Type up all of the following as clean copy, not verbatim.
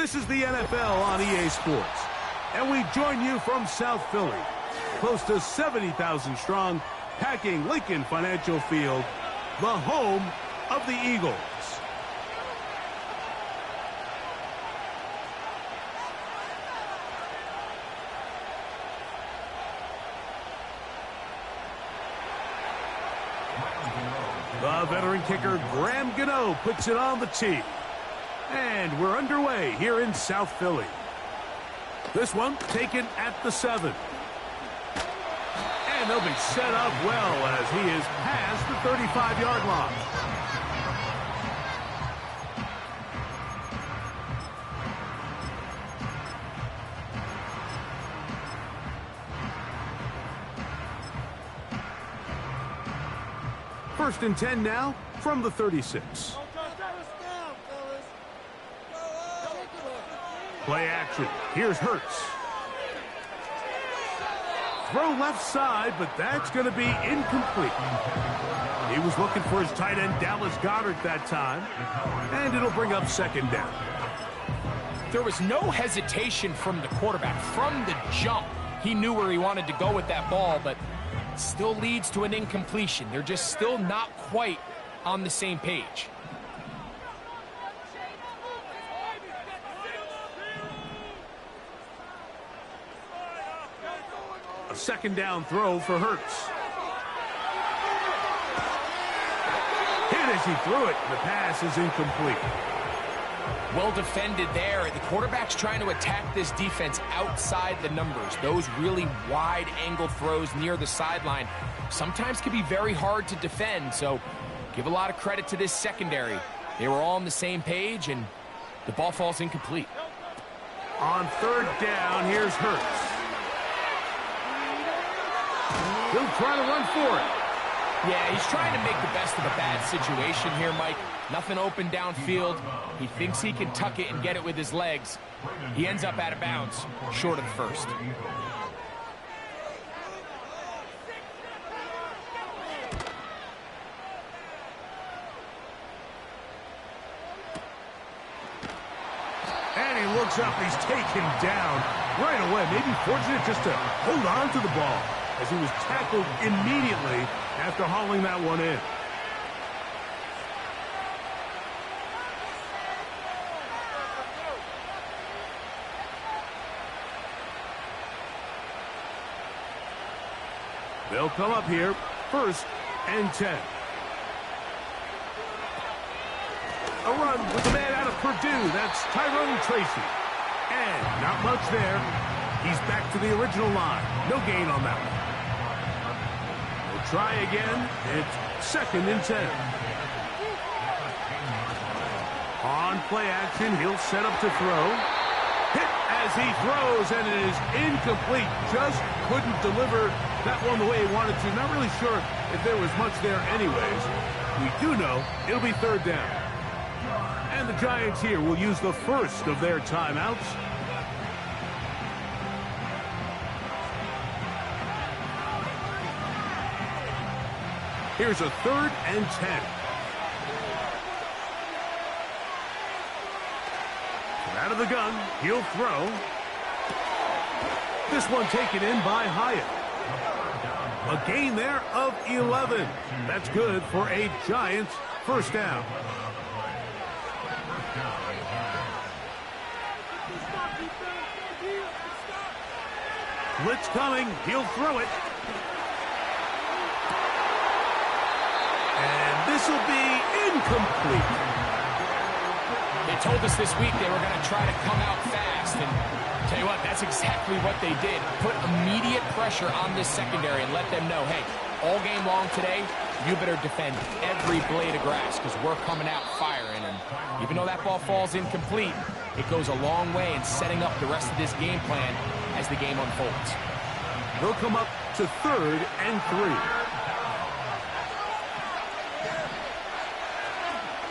This is the NFL on EA Sports, and we join you from South Philly, close to 70,000 strong, packing Lincoln Financial Field, the home of the Eagles. The veteran kicker, Graham Gano, puts it on the tee. And we're underway here in South Philly. This one taken at the 7. And they'll be set up well as he is past the 35-yard line. First and 10 now from the 36. Play action. Here's Hurts. Throw left side, but that's going to be incomplete. He was looking for his tight end, Dallas Goedert, that time. And it'll bring up second down. There was no hesitation from the quarterback. From the jump, he knew where he wanted to go with that ball, but still leads to an incompletion. They're just still not quite on the same page. A second down throw for Hurts. Hit as he threw it. The pass is incomplete. Well defended there. The quarterback's trying to attack this defense outside the numbers. Those really wide angle throws near the sideline sometimes can be very hard to defend, so give a lot of credit to this secondary. They were all on the same page, and the ball falls incomplete. On third down, here's Hurts. He'll try to run for it. Yeah, he's trying to make the best of a bad situation here, Mike. Nothing open downfield. He thinks he can tuck it and get it with his legs. He ends up out of bounds, short of the first. And he looks up, he's taken down right away. Maybe fortunate just to hold on to the ball, as he was tackled immediately after hauling that one in. They'll come up here, first and 10. A run with the man out of Purdue. That's Tyrone Tracy. And not much there. He's back to the original line. No gain on that one. We'll try again. It's second and 10. On play action, he'll set up to throw. Hit as he throws, and it is incomplete. Just couldn't deliver that one the way he wanted to. Not really sure if there was much there anyways. We do know it'll be third down. And the Giants here will use the first of their timeouts. Here's a third and 10. Out of the gun, he'll throw. This one taken in by Hyatt. A gain there of 11. That's good for a Giants first down. Blitz coming, he'll throw it. And this will be incomplete. They told us this week they were going to try to come out fast, and tell you what, that's exactly what they did. Put immediate pressure on this secondary and let them know, hey, all game long today, you better defend every blade of grass because we're coming out firing. And even though that ball falls incomplete, it goes a long way in setting up the rest of this game plan as the game unfolds. They'll come up to third and 3.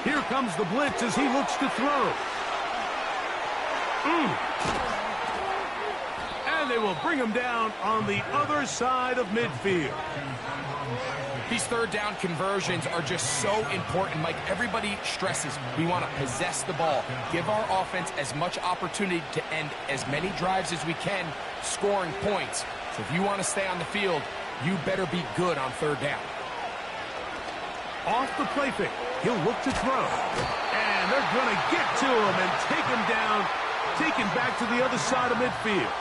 Here comes the blitz as he looks to throw. And they will bring him down on the other side of midfield. These third down conversions are just so important, Mike. Everybody stresses we want to possess the ball, give our offense as much opportunity to end as many drives as we can, scoring points. So if you want to stay on the field, you better be good on third down. Off the play fake, he'll look to throw. And they're going to get to him and take him down, taken back to the other side of midfield.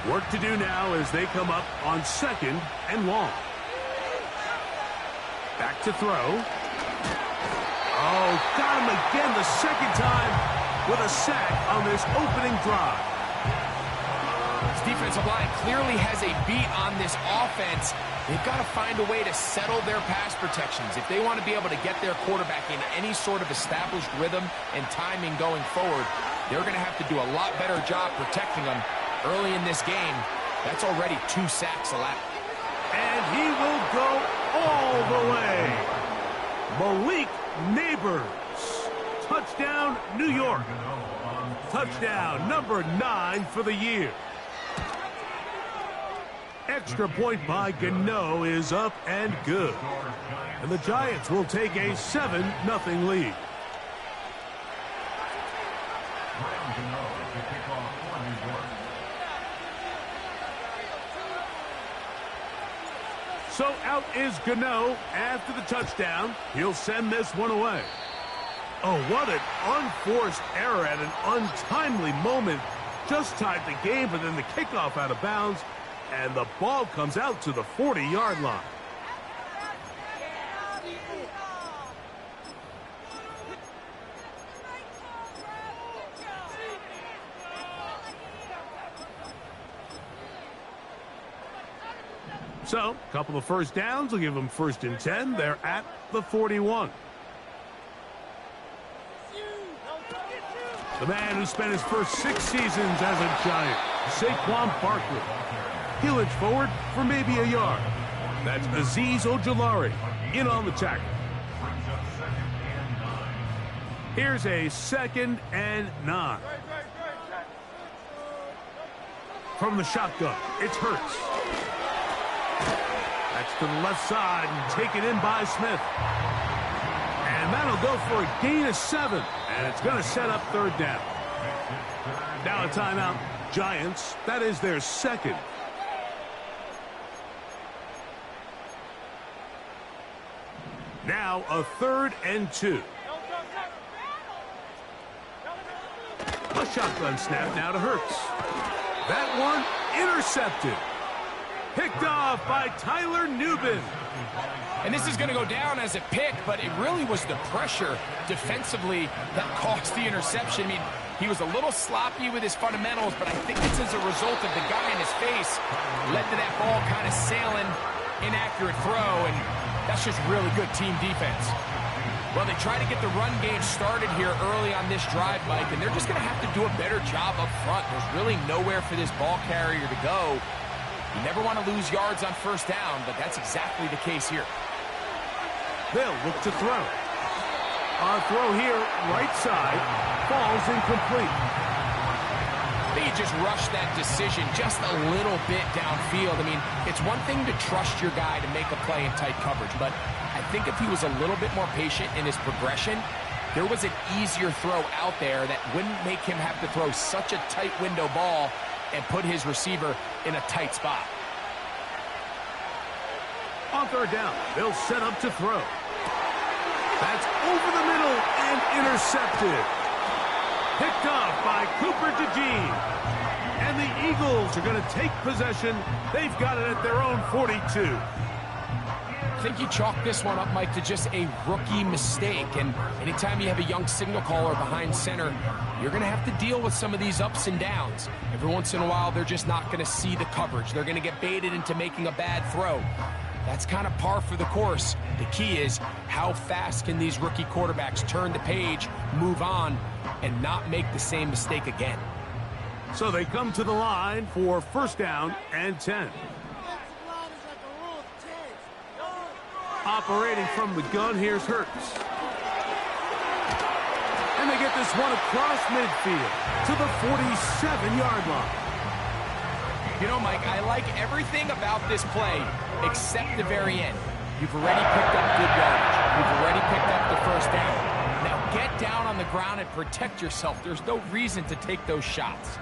Work to do now as they come up on 2nd and long. Back to throw. Oh, got him again the second time with a sack on this opening drive. This defensive line clearly has a beat on this offense. They've got to find a way to settle their pass protections. If they want to be able to get their quarterback in any sort of established rhythm and timing going forward, they're going to have to do a lot better job protecting them. Early in this game, that's already 2 sacks allowed. And he will go all the way. Malik Neighbors. Touchdown, New York. Touchdown number 9 for the year. Extra point by Gano is up and good. And the Giants will take a 7-0 lead. So out is Gano after the touchdown. He'll send this one away. Oh, what an unforced error at an untimely moment. Just tied the game, but then the kickoff out of bounds, and the ball comes out to the 40-yard line. So, a couple of first downs will give them 1st and 10. They're at the 41. The man who spent his first 6 seasons as a Giant, Saquon Barkley. He'll inch forward for maybe a yard. That's Azeez Ojulari in on the tackle. Here's a 2nd and 9. From the shotgun, it's Hurts. That's to the left side and taken in by Smith. And that'll go for a gain of 7. And it's going to set up 3rd down. Now a timeout. Giants, that is their 2nd. Now a 3rd and 2. A shotgun snap now to Hurts. That one intercepted. Picked off by Tyler Nubin. And this is going to go down as a pick, but it really was the pressure defensively that caused the interception. I mean, he was a little sloppy with his fundamentals, but I think it's as a result of the guy in his face led to that ball kind of sailing, inaccurate throw, and that's just really good team defense. Well, they try to get the run game started here early on this drive, Mike, and they're just going to have to do a better job up front. There's really nowhere for this ball carrier to go. You never want to lose yards on 1st down, but that's exactly the case here. They'll look to throw. Our throw here, right side, falls incomplete. They just rushed that decision just a little bit downfield. I mean, it's one thing to trust your guy to make a play in tight coverage, but I think if he was a little bit more patient in his progression, there was an easier throw out there that wouldn't make him have to throw such a tight window ball and put his receiver in a tight spot. On 3rd down, they'll set up to throw. That's over the middle and intercepted. Picked off by Cooper DeJean. And the Eagles are going to take possession. They've got it at their own 42. I think you chalk this one up, Mike, to just a rookie mistake. And anytime you have a young signal caller behind center, you're going to have to deal with some of these ups and downs. Every once in a while, they're just not going to see the coverage. They're going to get baited into making a bad throw. That's kind of par for the course. The key is how fast can these rookie quarterbacks turn the page, move on, and not make the same mistake again. So they come to the line for 1st down and 10. Operating from the gun, here's Hurts. And they get get this one across midfield to the 47-yard line. You know, Mike, I like everything about this play except the very end. You've already picked up good yardage. You've already picked up the first down. Now get down on the ground and protect yourself. There's no reason to take those shots.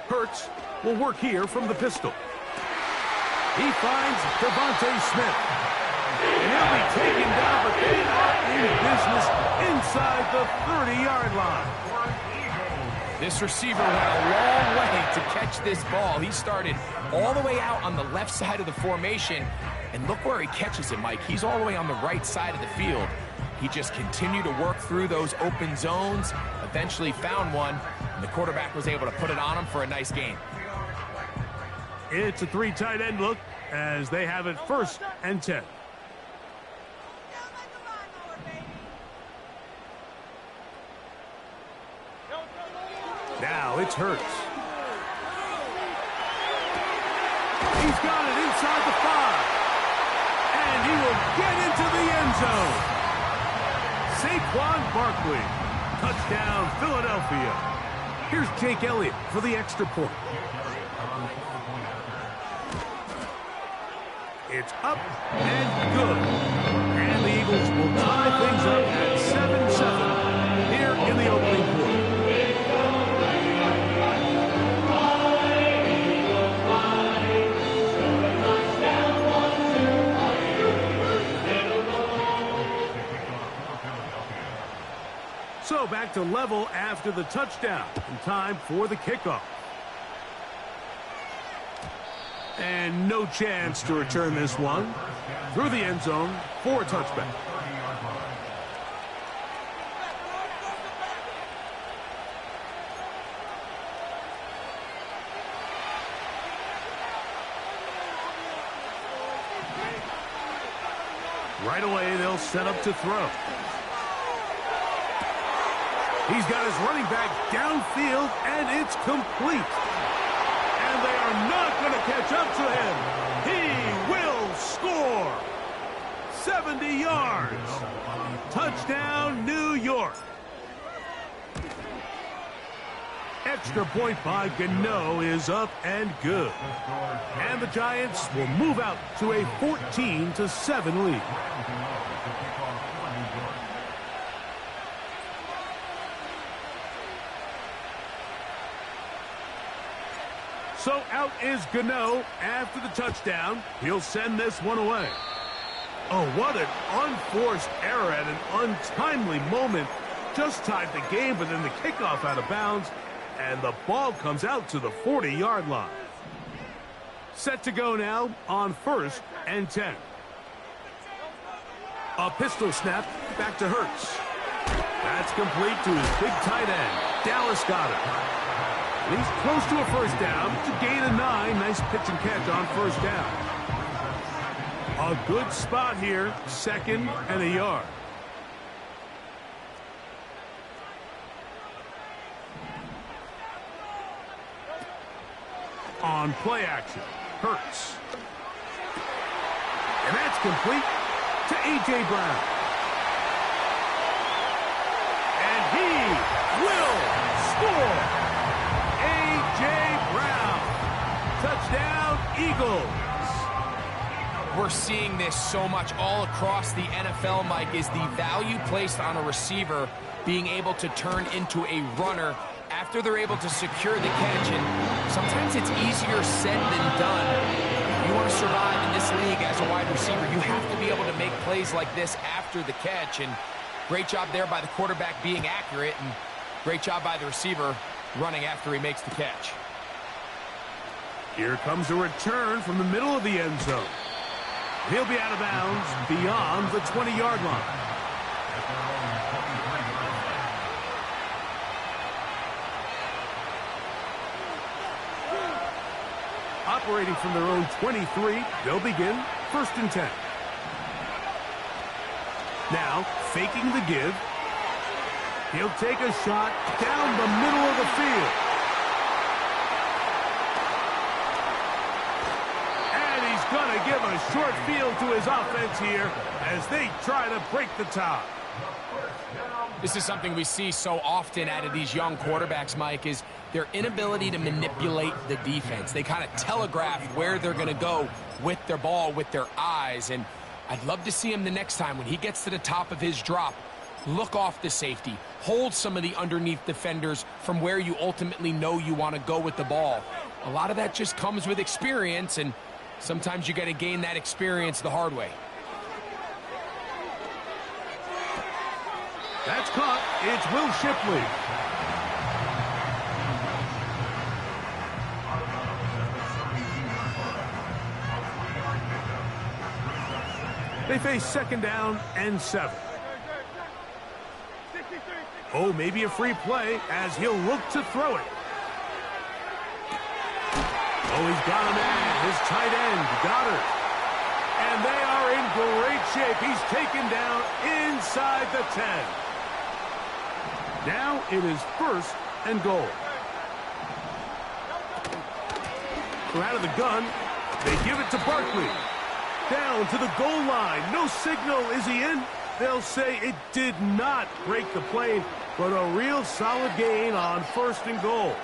Hurts will work here from the pistol. He finds Devontae Smith. And he'll be taken down, but they are in business inside the 30-yard line. This receiver went a long way to catch this ball. He started all the way out on the left side of the formation. And look where he catches it, Mike. He's all the way on the right side of the field. He just continued to work through those open zones, eventually found one, and the quarterback was able to put it on him for a nice gain. It's a 3 tight end look as they have it 1st and 10. Now it's Hurts. He's got it inside the 5. And he will get into the end zone. Saquon Barkley. Touchdown, Philadelphia. Here's Jake Elliott for the extra point. It's up and good. And the Eagles will tie things up at 7-7 here in the opening quarter. So back to level after the touchdown. And time for the kickoff. And no chance to return this one. Through the end zone for a touchback. Right away, they'll set up to throw. He's got his running back downfield, and it's complete. And they are not going to catch up to him. He will score. 70 yards. Touchdown, New York. Extra point by Gano is up and good. And the Giants will move out to a 14-7 lead. So out is Gano after the touchdown. He'll send this one away. Oh, what an unforced error at an untimely moment. Just tied the game, but then the kickoff out of bounds, and the ball comes out to the 40-yard line. Set to go now on 1st and 10. A pistol snap back to Hurts. That's complete to his big tight end. Dallas got it. He's close to a first down to gain a 9. Nice pitch and catch on first down. A good spot here, 2nd and a yard. On play action, Hurts. And that's complete to A.J. Brown. And he will score. A.J. Brown. Touchdown, Eagles. We're seeing this so much all across the NFL, Mike, is the value placed on a receiver being able to turn into a runner after they're able to secure the catch. And sometimes it's easier said than done. If you want to survive in this league as a wide receiver, you have to be able to make plays like this after the catch. And great job there by the quarterback being accurate, and great job by the receiver running after he makes the catch. Here comes a return from the middle of the end zone. He'll be out of bounds beyond the 20-yard line. Operating from their own 23, they'll begin 1st and 10. Now, faking the give. He'll take a shot down the middle of the field. a short field to his offense here as they try to break the tie. This is something we see so often out of these young quarterbacks, Mike, is their inability to manipulate the defense. They kind of telegraph where they're going to go with their ball, with their eyes. And I'd love to see him the next time when he gets to the top of his drop. Look off the safety. Hold some of the underneath defenders from where you ultimately know you want to go with the ball. A lot of that just comes with experience, and sometimes you got to gain that experience the hard way. That's caught. It's Will Shipley. They face 2nd down and 7. Oh, maybe a free play as he'll look to throw it. Oh, he's got him in. His tight end, Goddard. And they are in great shape. He's taken down inside the 10. Now it is 1st and goal. So out of the gun, they give it to Barkley. Down to the goal line. No signal. Is he in? They'll say it did not break the plane, but a real solid gain on 1st and goal.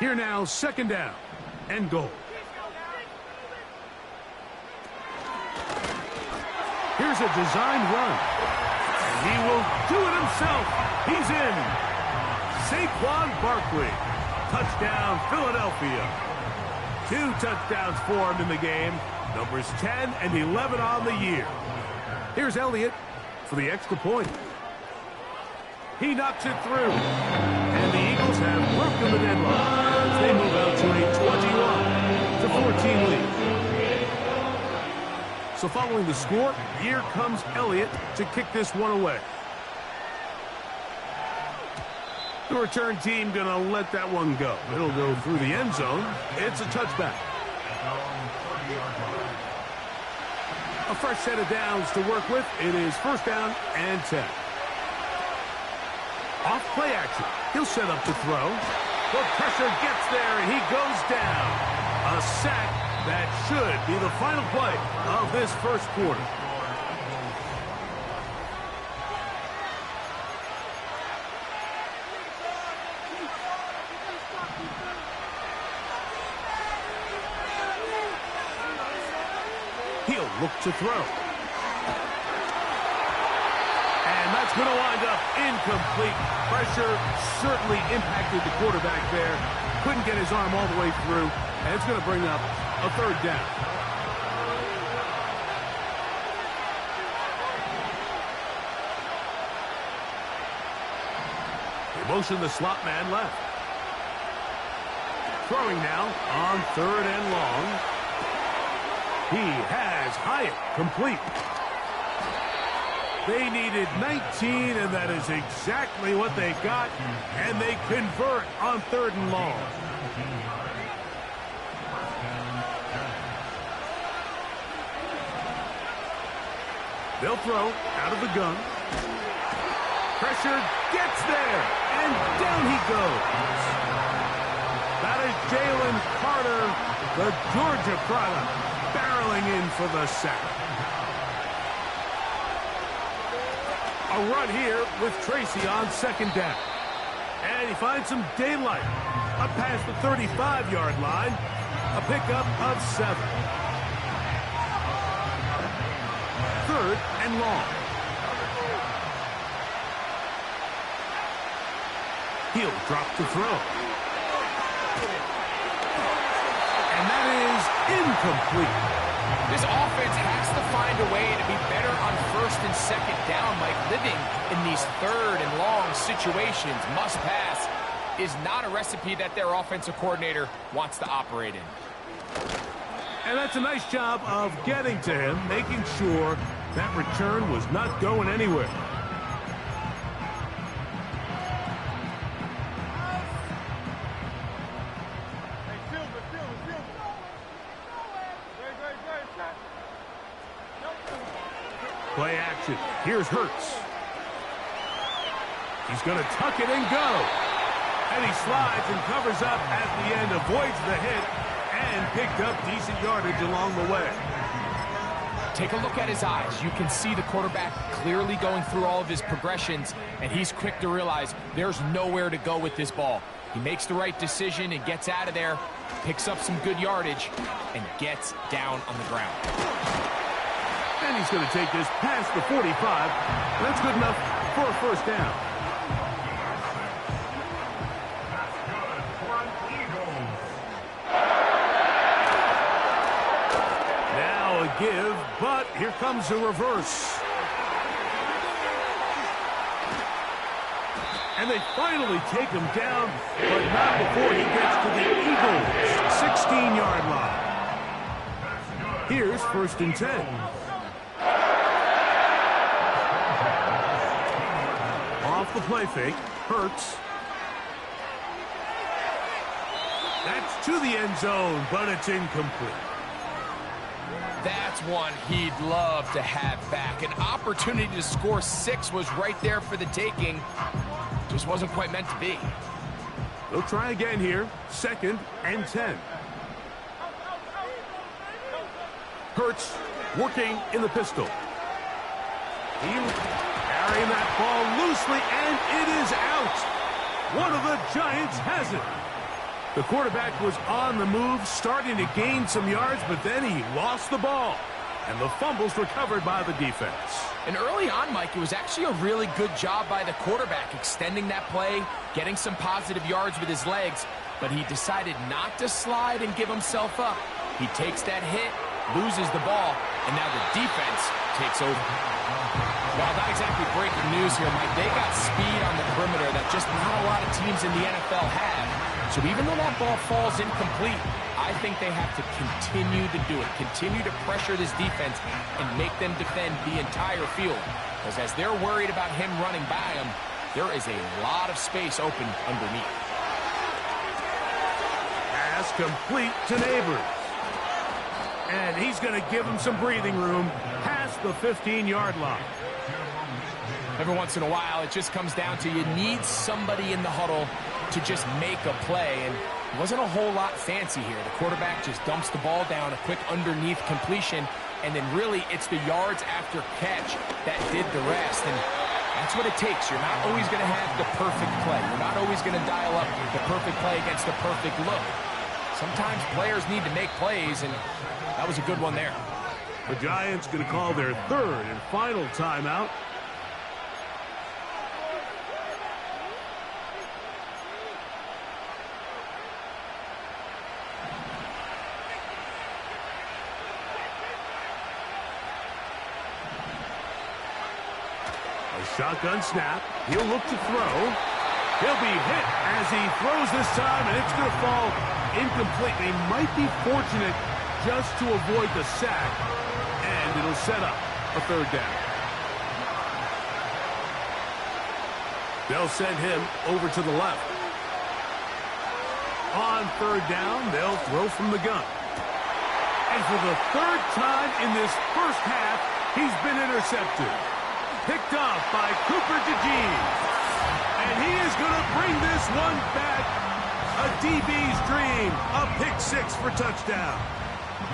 Here now, 2nd down and goal. Here's a designed run. And he will do it himself. He's in. Saquon Barkley. Touchdown, Philadelphia. 2 touchdowns for him in the game. Numbers 10 and 11 on the year. Here's Elliott for the extra point. He knocks it through. And the Eagles have broken the deadlock as they move out to a 21-14 lead. So following the score, here comes Elliott to kick this one away. The return team going to let that one go. It'll go through the end zone. It's a touchback. A fresh set of downs to work with. It is 1st down and 10. Off play action. He'll set up to throw. The pressure gets there, and he goes down. A sack that should be the final play of this 1st quarter. He'll look to throw. And that's going to wind up incomplete. Pressure certainly impacted the quarterback there. Couldn't get his arm all the way through. And it's going to bring up a 3rd down. They motion the slot man left. Throwing now on 3rd and long. He has Hyatt complete. They needed 19, and that is exactly what they got, and they convert on 3rd and long. They'll throw out of the gun. Pressure gets there, and down he goes. That is Jalen Carter, the Georgia product, barreling in for the sack. A run here with Tracy on 2nd down. And he finds some daylight. Up past the 35-yard line. A pickup of 7. 3rd and long. He'll drop to throw. And that is incomplete. This offense has to find a way to be better on 1st and 2nd down, Mike. Living in these 3rd and long situations, must pass, is not a recipe that their offensive coordinator wants to operate in. And that's a nice job of getting to him, making sure that return was not going anywhere. Play action. Here's Hurts. He's going to tuck it and go. And he slides and covers up at the end, avoids the hit, and picked up decent yardage along the way. Take a look at his eyes. You can see the quarterback clearly going through all of his progressions, and he's quick to realize there's nowhere to go with this ball. He makes the right decision and gets out of there, picks up some good yardage, and gets down on the ground. And he's going to take this past the 45. That's good enough for a first down. Now a give, but here comes a reverse. And they finally take him down, but not before he gets to the Eagles' 16-yard line. Here's 1st and 10. Off the play fake, Hurts. That's to the end zone, but it's incomplete. That's one he'd love to have back. An opportunity to score 6 was right there for the taking. Just wasn't quite meant to be. They'll try again here. 2nd and 10. Hurts working in the pistol. He carrying that ball loosely, and it is out. One of the Giants has it. The quarterback was on the move, starting to gain some yards, but then he lost the ball. And the fumble's recovered by the defense. And early on, Mike, it was actually a really good job by the quarterback, extending that play, getting some positive yards with his legs, but he decided not to slide and give himself up. He takes that hit, loses the ball, and now the defense takes over. Well, not exactly breaking news here, Mike. They got speed on the perimeter that just not a lot of teams in the NFL have. So even though that ball falls incomplete, I think they have to continue to do it, continue to pressure this defense and make them defend the entire field. Because as they're worried about him running by them, there is a lot of space open underneath. Pass complete to Neighbors. And he's going to give him some breathing room past the 15-yard line. Every once in a while, it just comes down to you need somebody in the huddle to just make a play, and it wasn't a whole lot fancy here. The quarterback just dumps the ball down, a quick underneath completion, and then really it's the yards after catch that did the rest, and that's what it takes. You're not always going to have the perfect play. You're not always going to dial up the perfect play against the perfect look. Sometimes players need to make plays, and that was a good one there. The Giants going to call their 3rd and final timeout. Shotgun snap. He'll look to throw. He'll be hit as he throws this time, and it's going to fall incomplete. They might be fortunate just to avoid the sack, and it'll set up a 3rd down. They'll send him over to the left. On 3rd down, they'll throw from the gun. And for the 3rd time in this first half, he's been intercepted. Picked off by Cooper DeJean. And he is going to bring this one back. A DB's dream. A pick 6 for touchdown.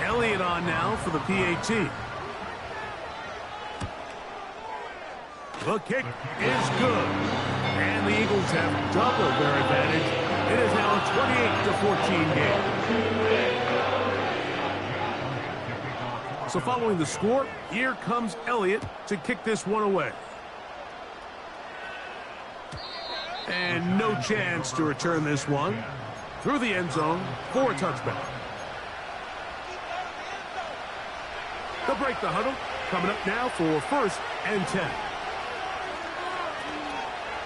Elliott on now for the PAT. The kick is good. And the Eagles have doubled their advantage. It is now a 28-14 game. So following the score, here comes Elliott to kick this one away. And no chance to return this one through the end zone for a touchback. They'll break the huddle. Coming up now for 1st and 10.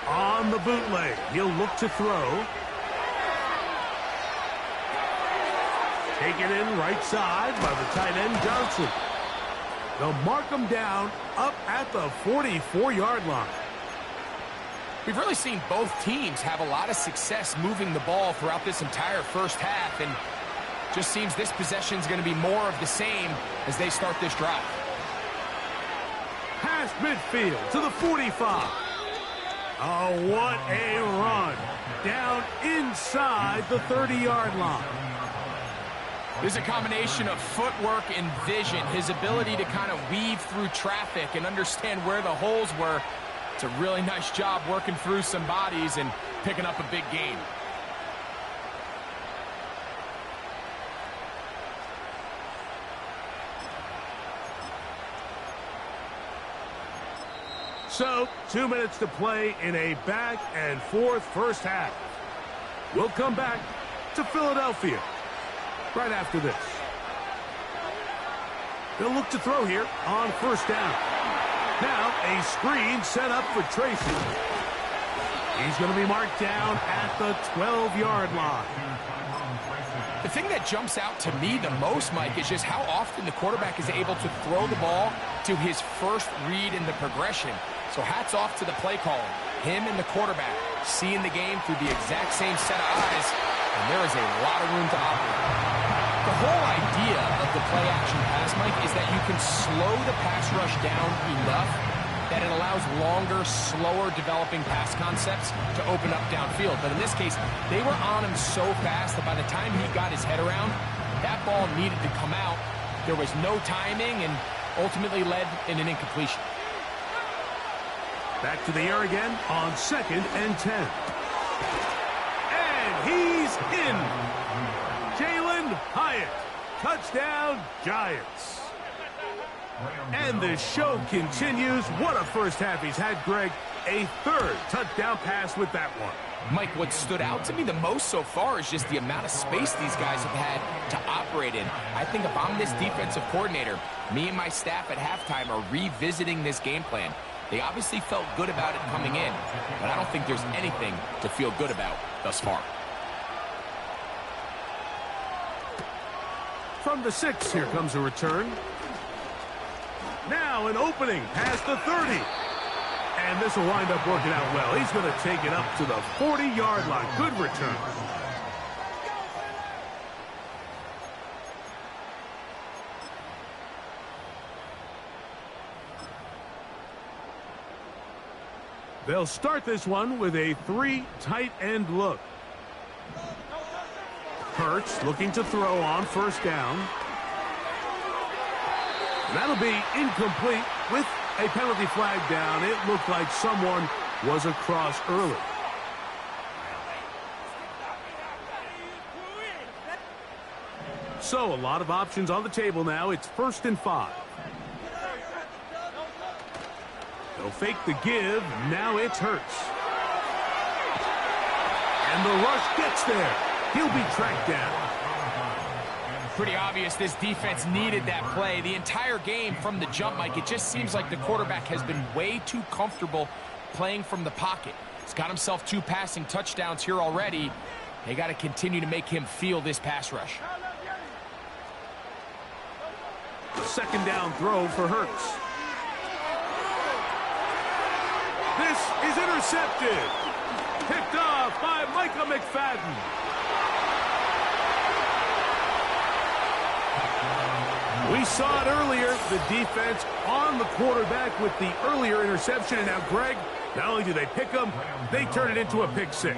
On the bootleg, he'll look to throw. Taken in right side by the tight end, Johnson. They'll mark him down up at the 44-yard line. We've really seen both teams have a lot of success moving the ball throughout this entire first half, and just seems this possession is going to be more of the same as they start this drive. Past midfield to the 45. Oh, what a run. Down inside the 30-yard line. There's a combination of footwork and vision, his ability to kind of weave through traffic and understand where the holes were. It's a really nice job working through some bodies and picking up a big gain. So, 2 minutes to play in a back-and-forth first half. We'll come back to Philadelphia right after this. They'll look to throw here on first down. Now, a screen set up for Tracy. He's going to be marked down at the 12-yard line. The thing that jumps out to me the most, Mike, is just how often the quarterback is able to throw the ball to his first read in the progression. So hats off to the play caller. Him and the quarterback seeing the game through the exact same set of eyes, and there is a lot of room to operate. The whole idea of the play-action pass, Mike, is that you can slow the pass rush down enough that it allows longer, slower developing pass concepts to open up downfield. But in this case, they were on him so fast that by the time he got his head around, that ball needed to come out. There was no timing and ultimately led in an incompletion. Back to the air again on 2nd and 10. And he's in. Jalen Hyatt. Touchdown, Giants. And the show continues. What a first half he's had, Greg. A third touchdown pass with that one. Mike, what stood out to me the most so far is just the amount of space these guys have had to operate in. I think if I'm this defensive coordinator, me and my staff at halftime are revisiting this game plan. They obviously felt good about it coming in, but I don't think there's anything to feel good about thus far. From the 6, here comes a return. Now an opening past the 30. And this will wind up working out well. He's going to take it up to the 40-yard line. Good return. They'll start this one with a 3 tight end look. Hurts looking to throw on first down. That'll be incomplete with a penalty flag down. It looked like someone was across early. So a lot of options on the table now. It's 1st and 5. They'll fake the give. Now it's Hurts. And the rush gets there. He'll be tracked down. Pretty obvious this defense needed that play. The entire game from the jump, Mike, it just seems like the quarterback has been way too comfortable playing from the pocket. He's got himself 2 passing touchdowns here already. They got to continue to make him feel this pass rush. Second down throw for Hurts. This is intercepted. Picked off by Micah McFadden. We saw it earlier, the defense on the quarterback with the earlier interception. And now, Greg, not only do they pick him, they turn it into a pick 6.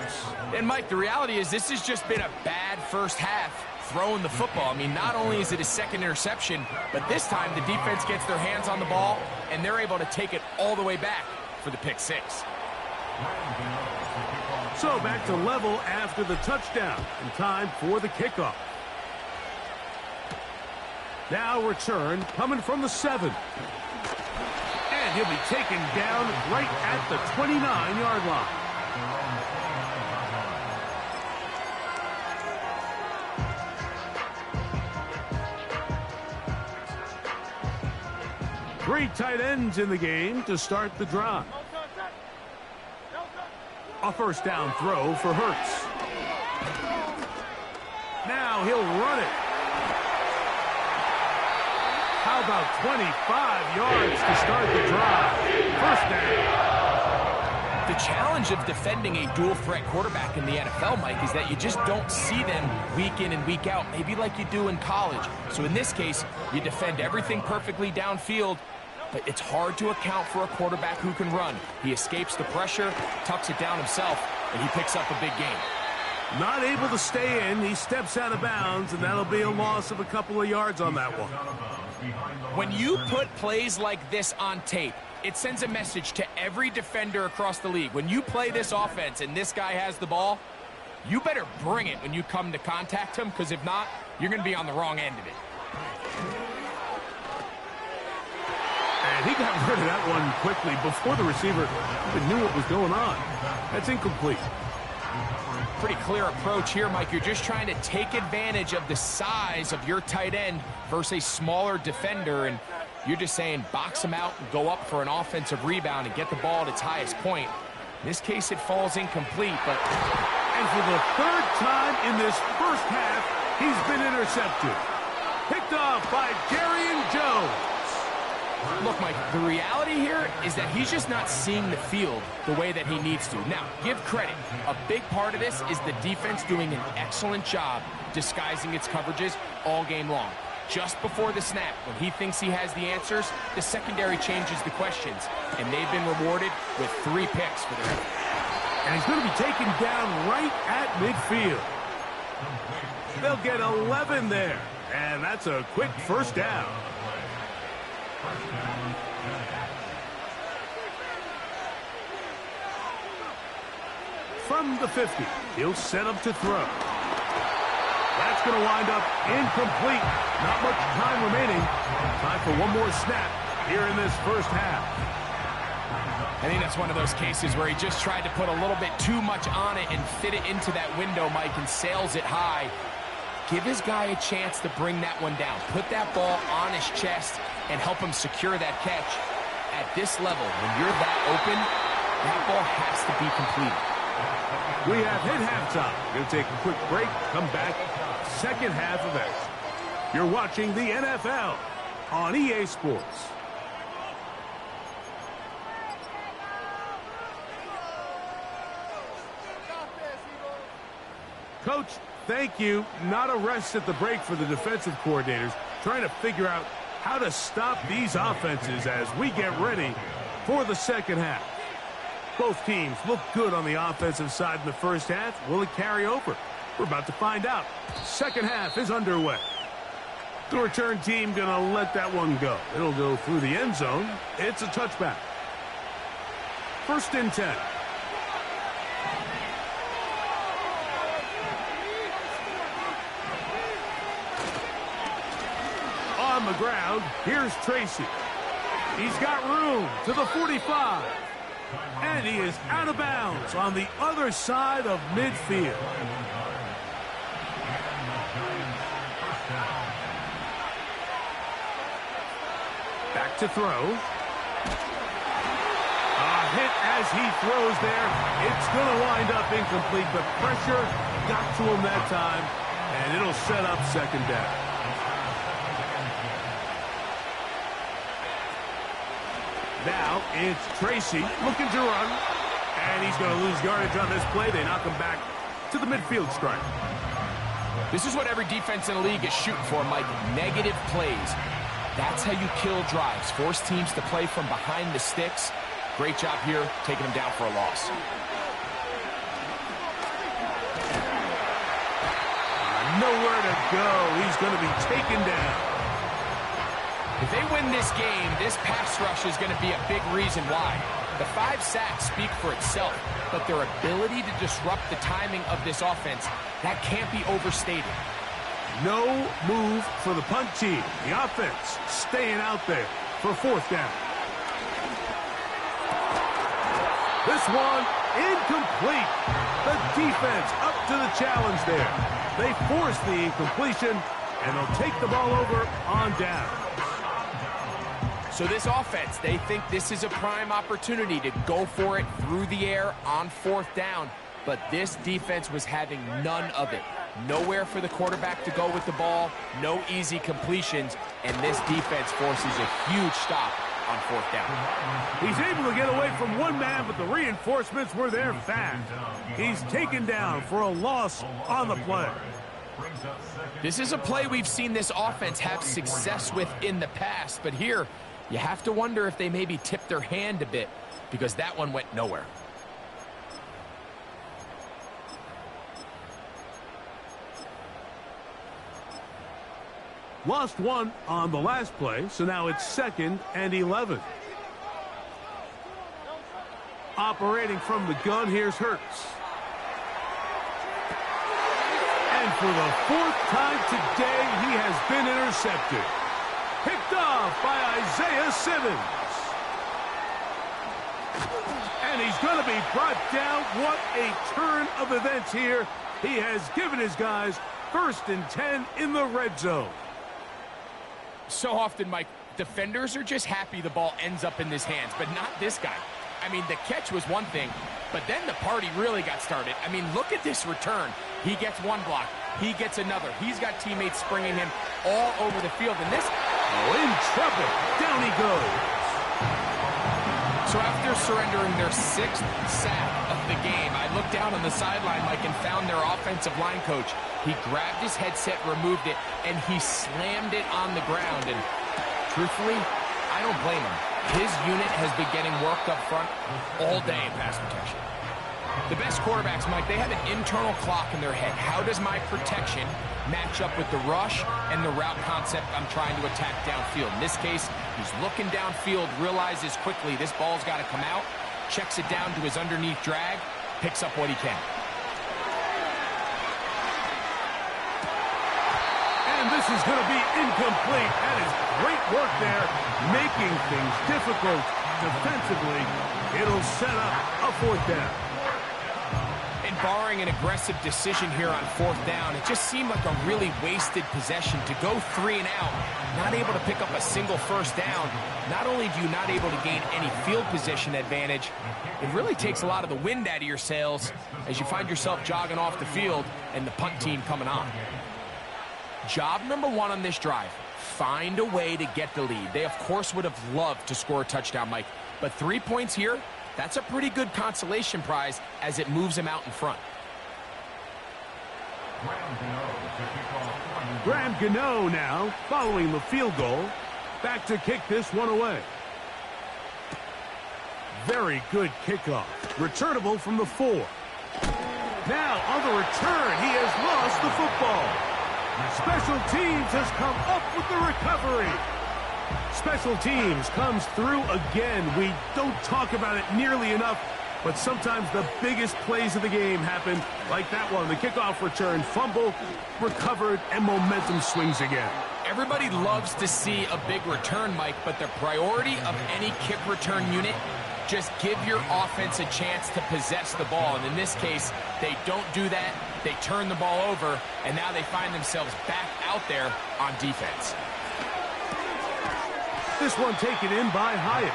And, Mike, the reality is this has just been a bad first half throwing the football. I mean, not only is it a second interception, but this time the defense gets their hands on the ball, and they're able to take it all the way back for the pick 6. So back to level after the touchdown, and time for the kickoff. Now return coming from the 7. And he'll be taken down right at the 29-yard line. Three tight ends in the game to start the drive. A first down throw for Hurts. Now he'll run it. How about 25 yards to start the drive? First down. The challenge of defending a dual-threat quarterback in the NFL, Mike, is that you just don't see them week in and week out, maybe like you do in college. So in this case, you defend everything perfectly downfield, but it's hard to account for a quarterback who can run. He escapes the pressure, tucks it down himself, and he picks up a big gain. Not able to stay in. He steps out of bounds, and that'll be a loss of a couple of yards on that one. When you put plays like this on tape, it sends a message to every defender across the league. When you play this offense and this guy has the ball, you better bring it when you come to contact him, because if not, you're going to be on the wrong end of it. And he got rid of that one quickly before the receiver even knew what was going on. That's incomplete. Pretty clear approach here, Mike. You're just trying to take advantage of the size of your tight end versus a smaller defender, and you're just saying box him out and go up for an offensive rebound and get the ball at its highest point. In this case, it falls incomplete, but... And for the third time in this first half, he's been intercepted. Picked off by Darian Jones. Look, Mike, the reality here is that he's just not seeing the field the way that he needs to. Now, give credit. A big part of this is the defense doing an excellent job disguising its coverages all game long. Just before the snap, when he thinks he has the answers, the secondary changes the questions, and they've been rewarded with 3 picks for their effort. And he's going to be taken down right at midfield. They'll get 11 there, and that's a quick first down. From the 50, he'll set up to throw. That's going to wind up incomplete. Not much time remaining. Time for one more snap here in this first half. I think that's one of those cases where he just tried to put a little bit too much on it and fit it into that window, Mike, and sails it high. Give his guy a chance to bring that one down. Put that ball on his chest and help him secure that catch. At this level, when you're that open, that ball has to be completed. We have hit halftime. We're going to take a quick break. Come back. Second half of action. You're watching the NFL on EA Sports. Coach, thank you. Not a rest at the break for the defensive coordinators, trying to figure out how to stop these offenses as we get ready for the second half. Both teams look good on the offensive side in the first half. Will it carry over? We're about to find out. Second half is underway. The return team going to let that one go. It'll go through the end zone. It's a touchback. 1st and 10. On the ground, here's Tracy. He's got room to the 45. And he is out of bounds on the other side of midfield. Back to throw. A hit as he throws there. It's going to wind up incomplete, but pressure got to him that time, and it'll set up second down. Now it's Tracy looking to run, and he's going to lose yardage on this play. They knock him back to the midfield stripe. This is what every defense in the league is shooting for, Mike. Negative plays. That's how you kill drives. Force teams to play from behind the sticks. Great job here, taking them down for a loss. Nowhere to go. He's going to be taken down. If they win this game, this pass rush is going to be a big reason why. The 5 sacks speak for itself, but their ability to disrupt the timing of this offense, that can't be overstated. No move for the punt team. The offense staying out there for 4th down. This one incomplete. The defense up to the challenge there. They force the incompletion, and they'll take the ball over on down. So this offense, they think this is a prime opportunity to go for it through the air on 4th down. But this defense was having none of it. Nowhere for the quarterback to go with the ball, no easy completions, and this defense forces a huge stop on 4th down. He's able to get away from one man, but the reinforcements were there fast. He's taken down for a loss on the play. This is a play we've seen this offense have success with in the past, but here You have to wonder if they maybe tipped their hand a bit, because that one went nowhere. Lost one on the last play, so now it's 2nd and 11. Operating from the gun, here's Hurts. And for the 4th time today, he has been intercepted. Picked off by Isaiah Simmons. And he's going to be brought down. What a turn of events here. He has given his guys 1st and 10 in the red zone. So often, Mike, defenders are just happy the ball ends up in his hands, but not this guy. I mean, the catch was one thing, but then the party really got started. I mean, look at this return. He gets one block. He gets another. He's got teammates springing him all over the field. And this... Oh, in trouble. Down he goes. So after surrendering their 6th sack of the game, I looked down on the sideline, Mike, and found their offensive line coach. He grabbed his headset, removed it, and he slammed it on the ground. And truthfully, I don't blame him. His unit has been getting worked up front all day in pass protection. The best quarterbacks, Mike, they have an internal clock in their head. How does my protection match up with the rush and the route concept I'm trying to attack downfield? In this case, he's looking downfield, realizes quickly this ball's got to come out, checks it down to his underneath drag, picks up what he can. And this is going to be incomplete. That is great work there, making things difficult defensively. It'll set up a 4th down. And barring an aggressive decision here on 4th down, it just seemed like a really wasted possession to go 3 and out, not able to pick up a single 1st down. Not only do you not able to gain any field position advantage, it really takes a lot of the wind out of your sails as you find yourself jogging off the field and the punt team coming on. Job number 1 on this drive, find a way to get the lead. They, of course, would have loved to score a touchdown, Mike, but 3 points here, that's a pretty good consolation prize as it moves him out in front. Graham Gano now, following the field goal, back to kick this one away. Very good kickoff, returnable from the 4. Now, on the return, he has lost the football. Special teams has come up with the recovery. Special teams comes through again. We don't talk about it nearly enough, but sometimes the biggest plays of the game happen like that one. The kickoff return, fumble, recovered, and momentum swings again. Everybody loves to see a big return, Mike, but the priority of any kick return unit, just give your offense a chance to possess the ball. And in this case, they don't do that. They turn the ball over, and now they find themselves back out there on defense. This one taken in by Hyatt.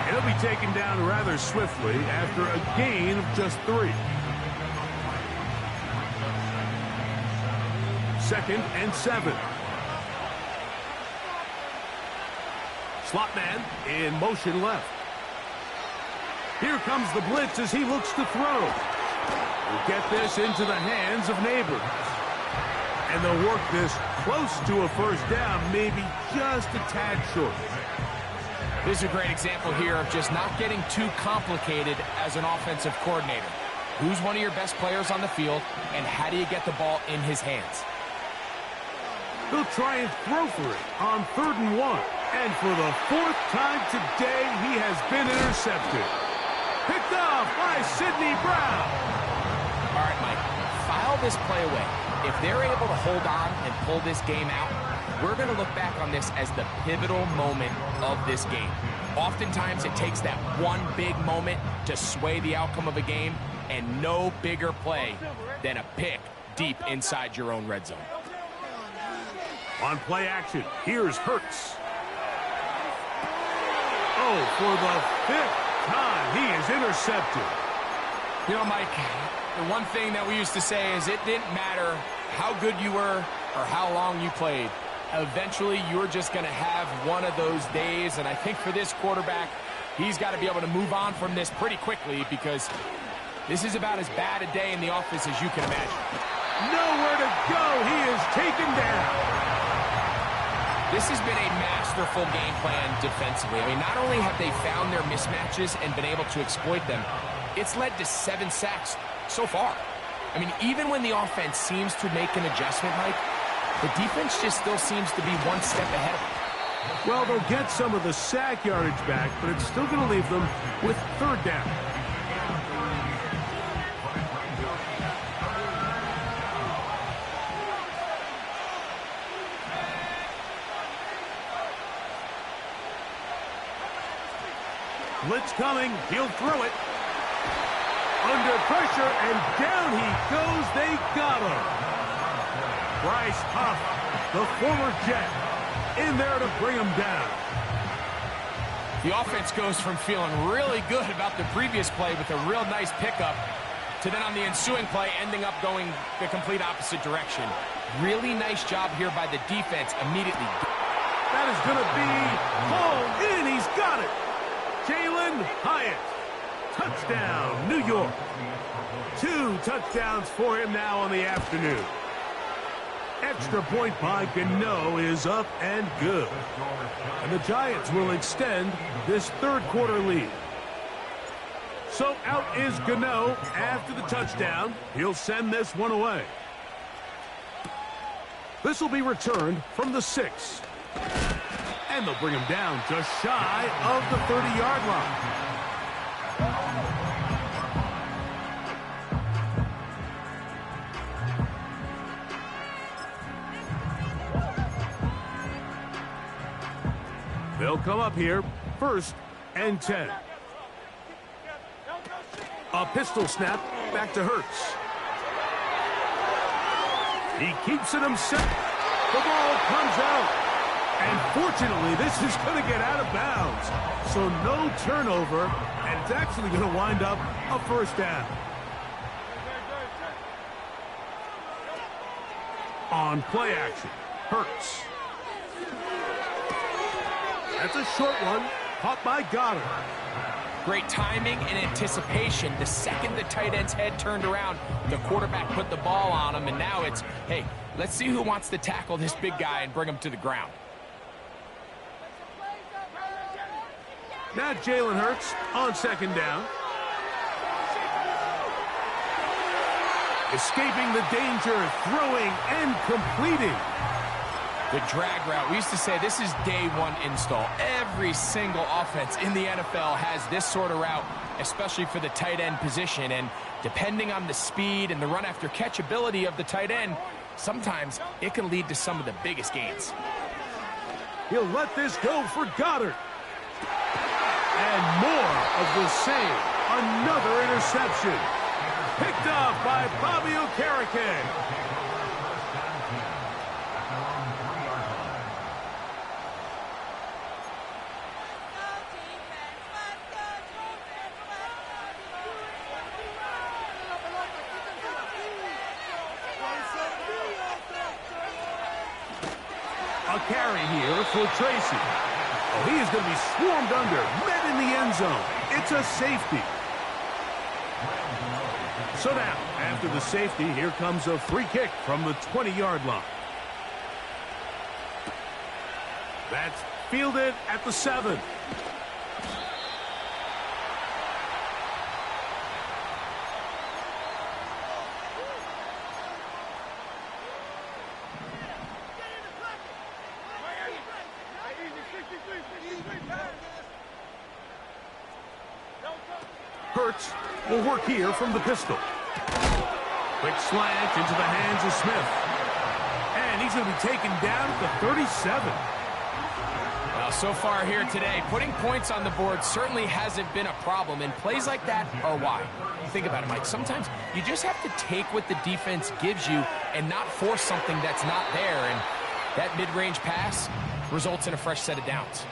It'll be taken down rather swiftly after a gain of just 3. 2nd and 7. Slot man in motion left. Here comes the blitz as he looks to throw. We'll get this into the hands of Neighbors. And they'll work this close to a 1st down, maybe just a tad short. This is a great example here of just not getting too complicated as an offensive coordinator. Who's one of your best players on the field, and how do you get the ball in his hands? He'll try and throw for it on 3rd and 1. And for the 4th time today, he has been intercepted. Picked off by Sidney Brown. All right, Mike, file this play away. If they're able to hold on and pull this game out, we're going to look back on this as the pivotal moment of this game. Oftentimes, it takes that one big moment to sway the outcome of a game, and no bigger play than a pick deep inside your own red zone. On play action, here's Hurts. Oh, for the 5th time, he is intercepted. You know, Mike, the one thing that we used to say is it didn't matter how good you were or how long you played. Eventually, you're just going to have one of those days, and I think for this quarterback, he's got to be able to move on from this pretty quickly because this is about as bad a day in the office as you can imagine. Nowhere to go. He is taken down. This has been a mass masterful game plan defensively. I mean, not only have they found their mismatches and been able to exploit them, it's led to 7 sacks so far. I mean, even when the offense seems to make an adjustment, Mike, the defense just still seems to be one step ahead of them. Well, they'll get some of the sack yardage back, but it's still going to leave them with 3rd down. Blitz coming. He'll throw it. Under pressure, and down he goes. They got him. Bryce Huff, the former Jet, in there to bring him down. The offense goes from feeling really good about the previous play with a real nice pickup to then on the ensuing play ending up going the complete opposite direction. Really nice job here by the defense immediately. That is going to be hauled in. He's got it. Jalen Hyatt. Touchdown, New York. 2 touchdowns for him now on the afternoon. Extra point by Gano is up and good. And the Giants will extend this 3rd quarter lead. So out is Gano after the touchdown. He'll send this one away. This will be returned from the 6. And they'll bring him down just shy of the 30-yard line. They'll come up here, 1st and 10. A pistol snap, back to Hurts. He keeps it himself. The ball comes out. And fortunately, this is going to get out of bounds. So no turnover, and it's actually going to wind up a 1st down. On play action, Hurts. That's a short one, caught by Goddard. Great timing and anticipation. The second the tight end's head turned around, the quarterback put the ball on him, and now it's, hey, let's see who wants to tackle this big guy and bring him to the ground. Now Jalen Hurts on 2nd down. Escaping the danger, throwing and completing. The drag route. We used to say this is day 1 install. Every single offense in the NFL has this sort of route, especially for the tight end position. And depending on the speed and the run after catch ability of the tight end, sometimes it can lead to some of the biggest gains. He'll let this go for Goddard. And more of the same. Another interception. Picked up by Bobby Okereke. A carry here for Tracy. Oh, he is going to be swarmed under, met in the end zone. It's a safety. So now, after the safety, here comes a free kick from the 20-yard line. That's fielded at the 7. Hurts will work here from the pistol. Quick slant into the hands of Smith. And he's going to be taken down at the 37. Well, so far here today, putting points on the board certainly hasn't been a problem, and plays like that are why. Think about it, Mike. Sometimes you just have to take what the defense gives you and not force something that's not there, and that mid-range pass results in a fresh set of downs.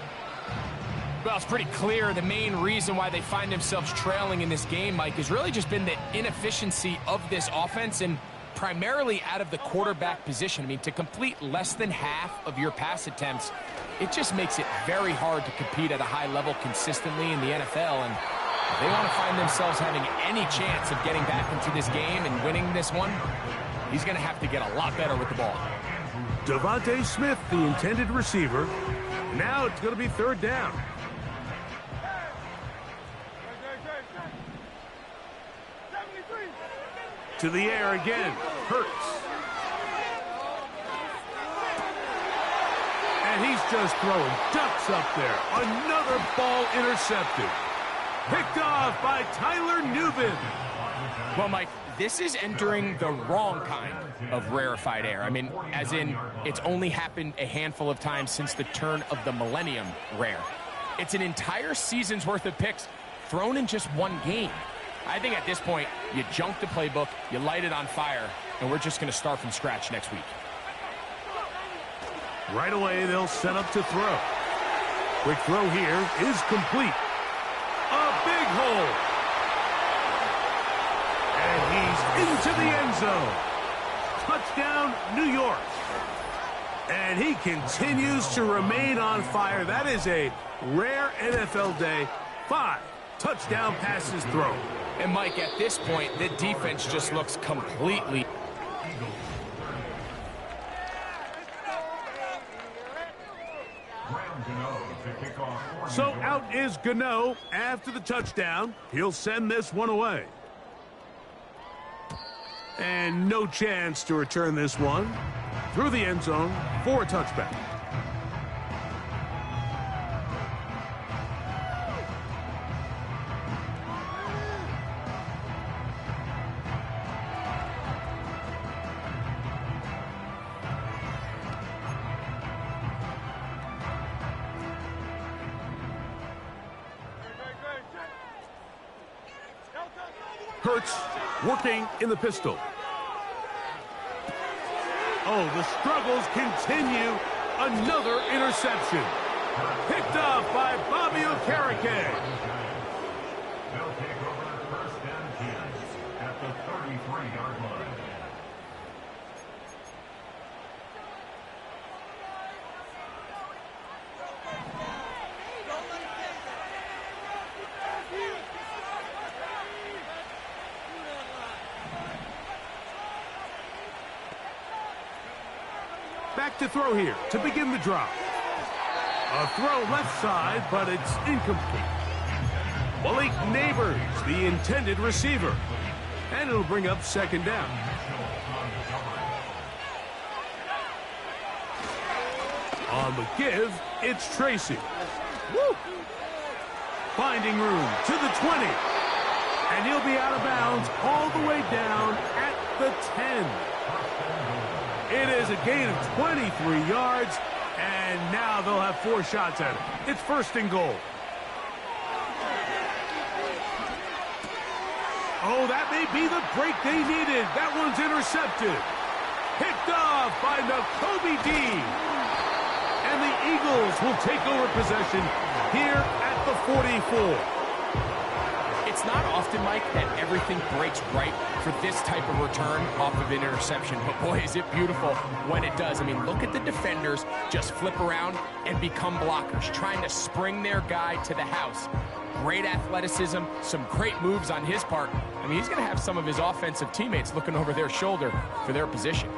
Well, it's pretty clear the main reason why they find themselves trailing in this game, Mike, has really just been the inefficiency of this offense and primarily out of the quarterback position. I mean, to complete less than half of your pass attempts, it just makes it very hard to compete at a high level consistently in the NFL. And if they want to find themselves having any chance of getting back into this game and winning this one, he's going to have to get a lot better with the ball. Devontae Smith, the intended receiver. Now it's going to be third down. To the air again. Hurts. And he's just throwing ducks up there. Another ball intercepted. Picked off by Tyler Newbin. Well, Mike, this is entering the wrong kind of rarefied air. I mean, as in, it's only happened a handful of times since the turn of the millennium rare. It's an entire season's worth of picks thrown in just one game. I think at this point, you junk the playbook, you light it on fire, and we're just going to start from scratch next week. Right away, they'll set up to throw. Quick throw here is complete. A big hole. And he's into the end zone. Touchdown, New York. And he continues to remain on fire. That is a rare NFL day. 5 touchdown passes thrown. And, Mike, at this point, the defense just looks completely... So out is Gano after the touchdown. He'll send this one away. And no chance to return this one through the end zone for a touchback. Hurts working in the pistol. Oh, the struggles continue. Another interception. Picked off by Bobby Okereke. They'll take over first and 10 at the 33-yard line. Back to throw here to begin the drive. A throw left side, but it's incomplete. Malik Neighbors, the intended receiver. And it'll bring up second down. On the give, it's Tracy. Woo! Finding room to the 20. And he'll be out of bounds all the way down at the 10. It is a gain of 23 yards, and now they'll have 4 shots at it. It's first and goal. Oh, that may be the break they needed. That one's intercepted. Picked off by Nakobe Dean. And the Eagles will take over possession here at the 44. It's not often, Mike, that everything breaks right for this type of return off of an interception. But, boy, is it beautiful when it does. I mean, look at the defenders just flip around and become blockers, trying to spring their guy to the house. Great athleticism, some great moves on his part. I mean, he's going to have some of his offensive teammates looking over their shoulder for their position.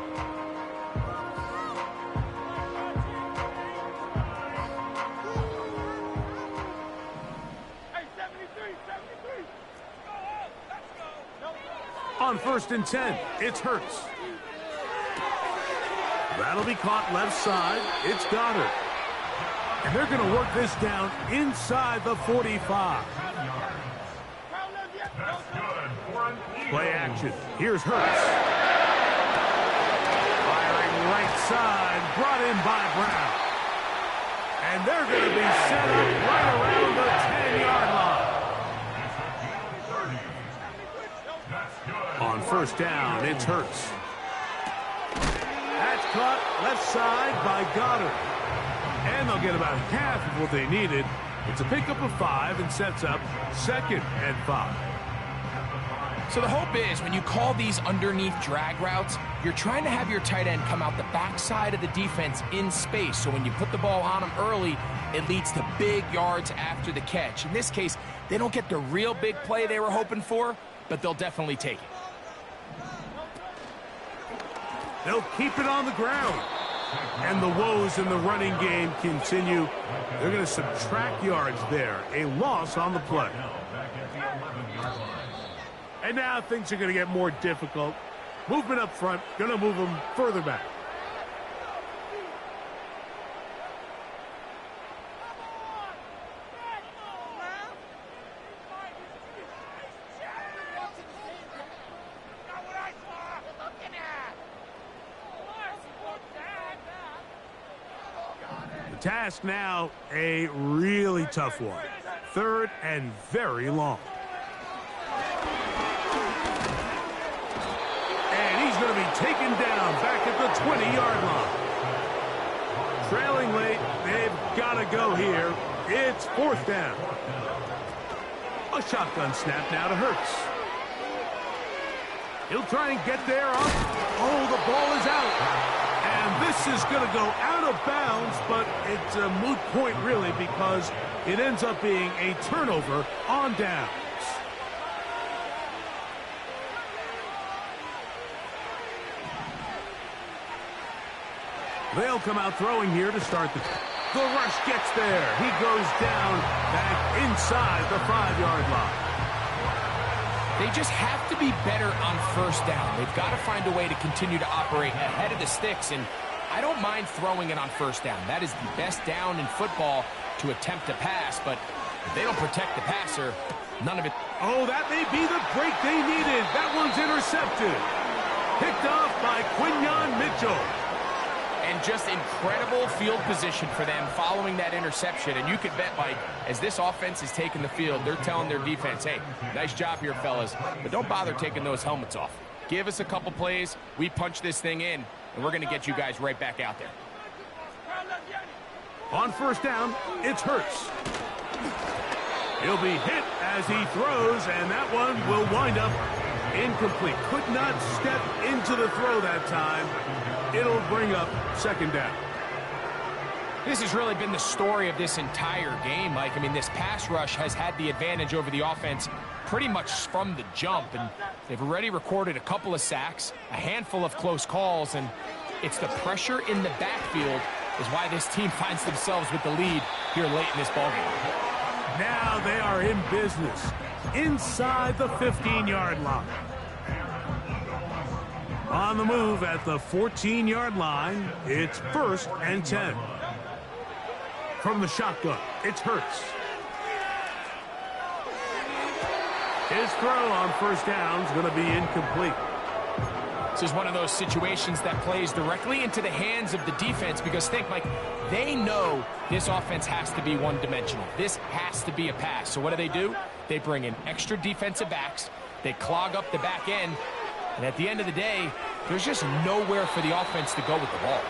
On first and 10, it's Hurts. That'll be caught left side. It's Goddard. And they're going to work this down inside the 45. Play action. Here's Hurts. Firing right side, brought in by Brown. And they're going to be set up right around the 10-yard line. On first down, it's Hurts. That's caught left side by Goddard. And they'll get about half of what they needed. It's a pickup of 5 and sets up second and 5. So the hope is when you call these underneath drag routes, you're trying to have your tight end come out the backside of the defense in space. So when you put the ball on him early, it leads to big yards after the catch. In this case, they don't get the real big play they were hoping for, but they'll definitely take it. They'll keep it on the ground. And the woes in the running game continue. They're going to subtract yards there. A loss on the play. And now things are going to get more difficult. Movement up front, going to move them further back. The task now, a really tough one. 3rd and very long. Going to be taken down back at the 20-yard line. Trailing late, they've got to go here. It's 4th down. A shotgun snap now to Hurts. He'll try and get there. Oh, the ball is out. And this is going to go out of bounds, but it's a moot point really because it ends up being a turnover on down. They'll come out throwing here to start the rush gets there. He goes down back inside the 5-yard line. They just have to be better on 1st down. They've got to find a way to continue to operate ahead of the sticks, and I don't mind throwing it on 1st down. That is the best down in football to attempt to pass, but if they don't protect the passer, none of it. Oh, that may be the break they needed. That one's intercepted. Picked off by Quinyon Mitchell. And just incredible field position for them following that interception. And you could bet, Mike, as this offense is taking the field, they're telling their defense, hey, nice job here, fellas, but don't bother taking those helmets off. Give us a couple plays, we punch this thing in, and we're going to get you guys right back out there. On 1st down, it's Hurts. He'll be hit as he throws, and that one will wind up incomplete. Could not step into the throw that time. It'll bring up 2nd down. This has really been the story of this entire game, Mike. I mean, this pass rush has had the advantage over the offense pretty much from the jump, and they've already recorded a couple of sacks, a handful of close calls, and it's the pressure in the backfield is why this team finds themselves with the lead here late in this ballgame. Now they are in business inside the 15-yard line. On the move at the 14-yard line, it's 1st and 10. From the shotgun, it's Hurts. His throw on 1st down is going to be incomplete. This is one of those situations that plays directly into the hands of the defense because think, Mike, they know this offense has to be one-dimensional. This has to be a pass. So what do? They bring in extra defensive backs. They clog up the back end. And at the end of the day, there's just nowhere for the offense to go with the ball.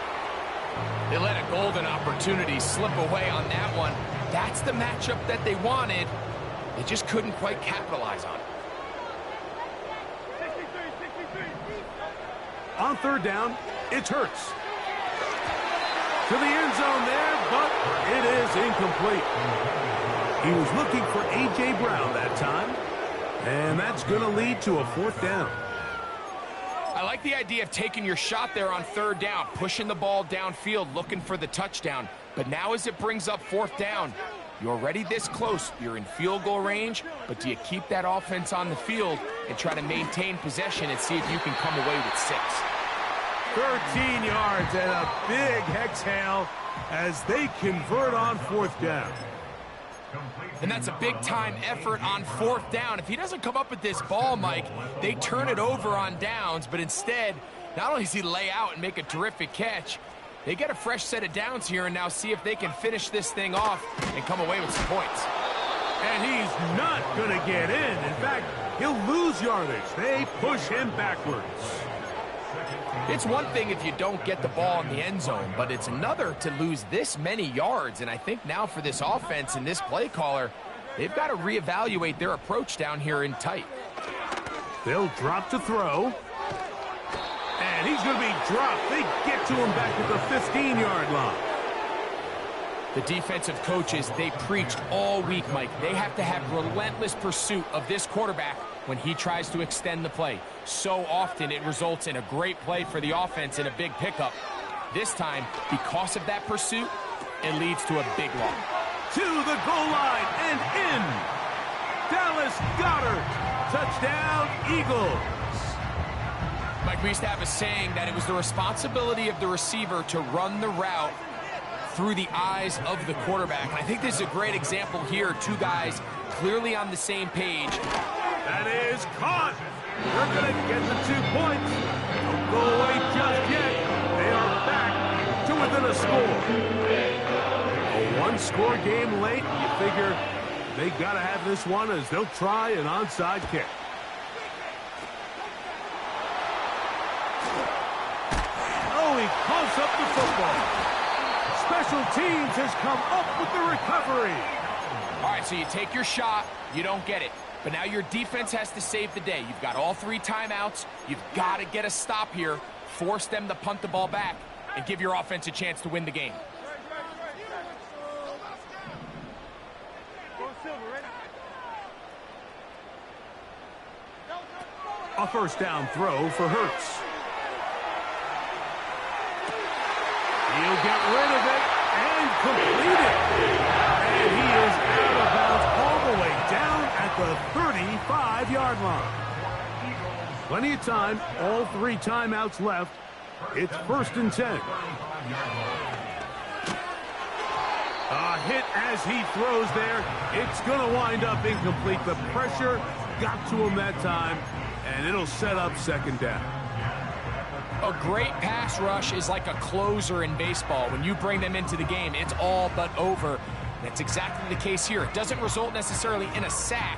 They let a golden opportunity slip away on that one. That's the matchup that they wanted. They just couldn't quite capitalize on it. On 3rd down, it's Hurts. To the end zone there, but it is incomplete. He was looking for A.J. Brown that time, and that's going to lead to a 4th down. I like the idea of taking your shot there on 3rd down, pushing the ball downfield, looking for the touchdown. But now as it brings up 4th down, you're already this close. You're in field goal range, but do you keep that offense on the field and try to maintain possession and see if you can come away with 6? 13 yards and a big exhale as they convert on 4th down. And that's a big-time effort on 4th down. If he doesn't come up with this ball, Mike, they turn it over on downs, but instead, not only does he lay out and make a terrific catch, they get a fresh set of downs here and now see if they can finish this thing off and come away with some points. And he's not going to get in. In fact, he'll lose yardage. They push him backwards. It's one thing if you don't get the ball in the end zone, but it's another to lose this many yards. And I think now for this offense and this play caller, they've got to reevaluate their approach down here in tight. They'll drop to throw. And he's going to be dropped. They get to him back at the 15-yard line. The defensive coaches, they preached all week, Mike. They have to have relentless pursuit of this quarterback when he tries to extend the play. So often it results in a great play for the offense and a big pickup. This time, because of that pursuit, it leads to a big loss. To the goal line and in. Dallas Goedert. Touchdown, Eagles. Mike, we used to have a saying that it was the responsibility of the receiver to run the route through the eyes of the quarterback. And I think this is a great example here. Two guys clearly on the same page. That is caught. They're going to get the 2 points. Don't go away just yet. They are back to within a score. A one-score game late. You figure they got to have this one as they'll try an onside kick. Oh, he coughs up the football. Special teams has come up with the recovery. All right, so you take your shot, you don't get it. But now your defense has to save the day. You've got all 3 timeouts. You've got to get a stop here, force them to punt the ball back, and give your offense a chance to win the game. A first down throw for Hurts. He'll get rid of it and complete it. And he is out of bounds all the way down at the 35-yard line. Plenty of time, all 3 timeouts left. It's 1st and 10. A hit as he throws there. It's going to wind up incomplete. The pressure got to him that time, and it'll set up 2nd down. A great pass rush is like a closer in baseball. When you bring them into the game, it's all but over. That's exactly the case here. It doesn't result necessarily in a sack,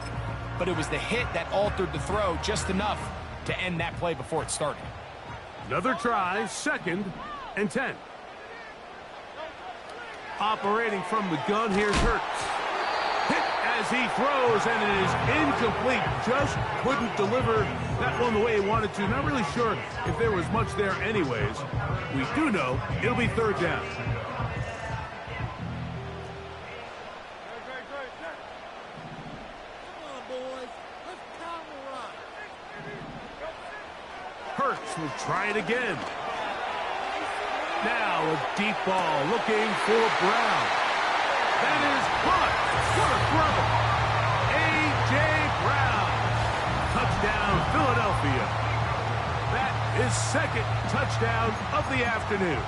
but it was the hit that altered the throw just enough to end that play before it started. Another try, 2nd and 10. Operating from the gun, here's Hurts. Hit as he throws, and it is incomplete. Just couldn't deliver that one the way he wanted to. Not really sure if there was much there anyways. We do know it'll be 3rd down. Hurts will try it again. Now a deep ball looking for Brown. That is caught. What a throw. A.J. Brown. Touchdown, Philadelphia. That is 2nd touchdown of the afternoon.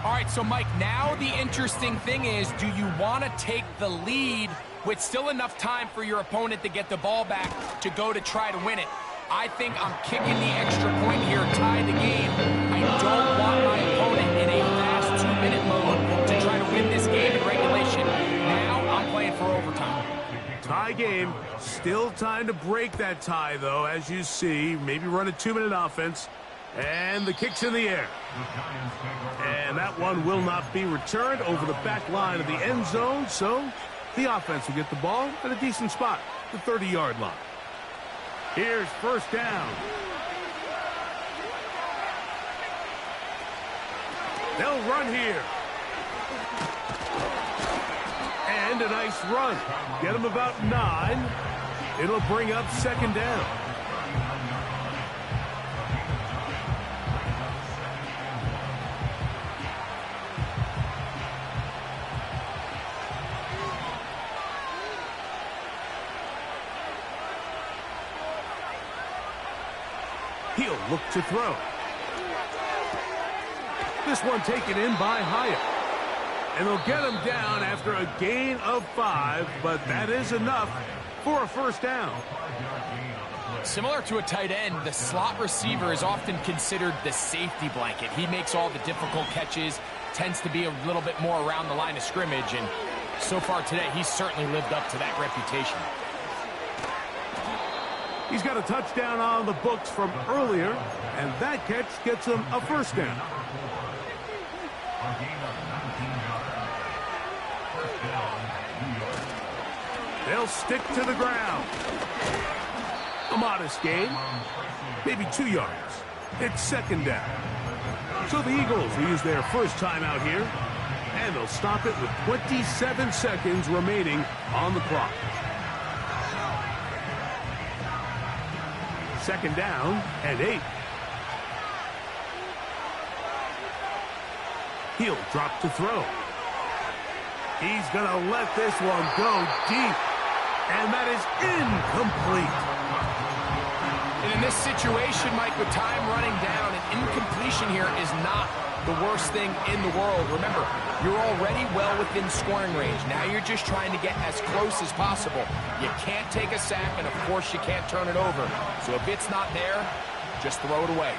All right, so Mike, now the interesting thing is, do you want to take the lead with still enough time for your opponent to get the ball back to go to try to win it? I think I'm kicking the extra point here, tie the game. I don't want my opponent in a fast 2-minute mode to try to win this game in regulation. Now I'm playing for overtime. Tie game. Still time to break that tie, though, as you see. Maybe run a 2-minute offense. And the kick's in the air. And that one will not be returned over the back line of the end zone. So the offense will get the ball at a decent spot, the 30-yard line. Here's 1st down. They'll run here. And a nice run. Get them about 9. It'll bring up 2nd down. He'll look to throw. This one taken in by Hyatt. And they'll get him down after a gain of 5, but that is enough for a 1st down. Similar to a tight end, the slot receiver is often considered the safety blanket. He makes all the difficult catches, tends to be a little bit more around the line of scrimmage, and so far today, he's certainly lived up to that reputation. He's got a touchdown on the books from earlier, and that catch gets him a 1st down. They'll stick to the ground. A modest gain, maybe 2 yards. It's 2nd down. So the Eagles will use their first timeout here, and they'll stop it with 27 seconds remaining on the clock. 2nd down and 8. He'll drop to throw. He's going to let this one go deep. And that is incomplete. And in this situation, Mike, with time running down, an incompletion here is not the worst thing in the world. Remember, you're already well within scoring range. Now you're just trying to get as close as possible. You can't take a sack, and of course you can't turn it over. So if it's not there, just throw it away.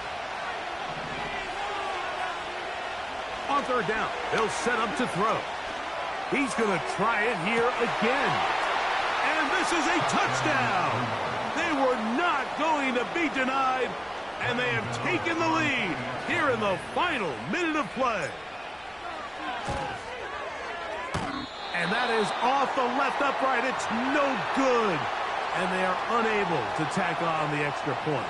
On third down, they'll set up to throw. He's going to try it here again. And this is a touchdown. They were not going to be denied, and they have taken the lead here in the final minute of play. And that is off the left upright. It's no good. And they are unable to tack on the extra point.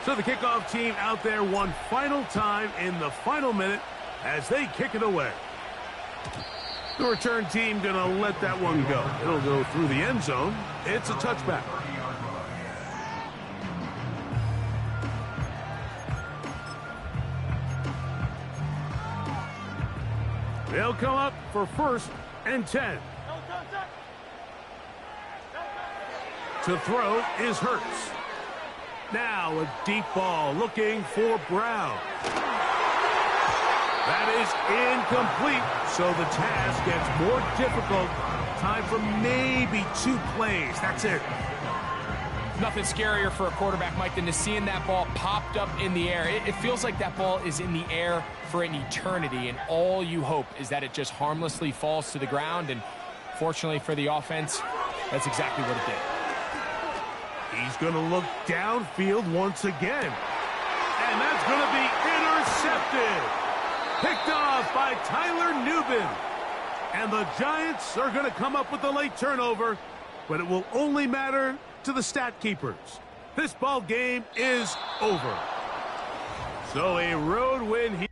So the kickoff team out there one final time in the final minute as they kick it away. The return team going to let that one go. It'll go through the end zone. It's a touchback. They'll come up for 1st and 10. To throw is Hurts. Now a deep ball looking for Brown. That is incomplete, so the task gets more difficult. Time for maybe 2 plays. That's it. Nothing scarier for a quarterback, Mike, than to seeing that ball popped up in the air. It feels like that ball is in the air for an eternity, and all you hope is that it just harmlessly falls to the ground, and fortunately for the offense, that's exactly what it did. He's going to look downfield once again. And that's going to be intercepted. Picked off by Tyler Nubin. And the Giants are going to come up with a late turnover, but it will only matter to the stat keepers. This ball game is over. So a road win here.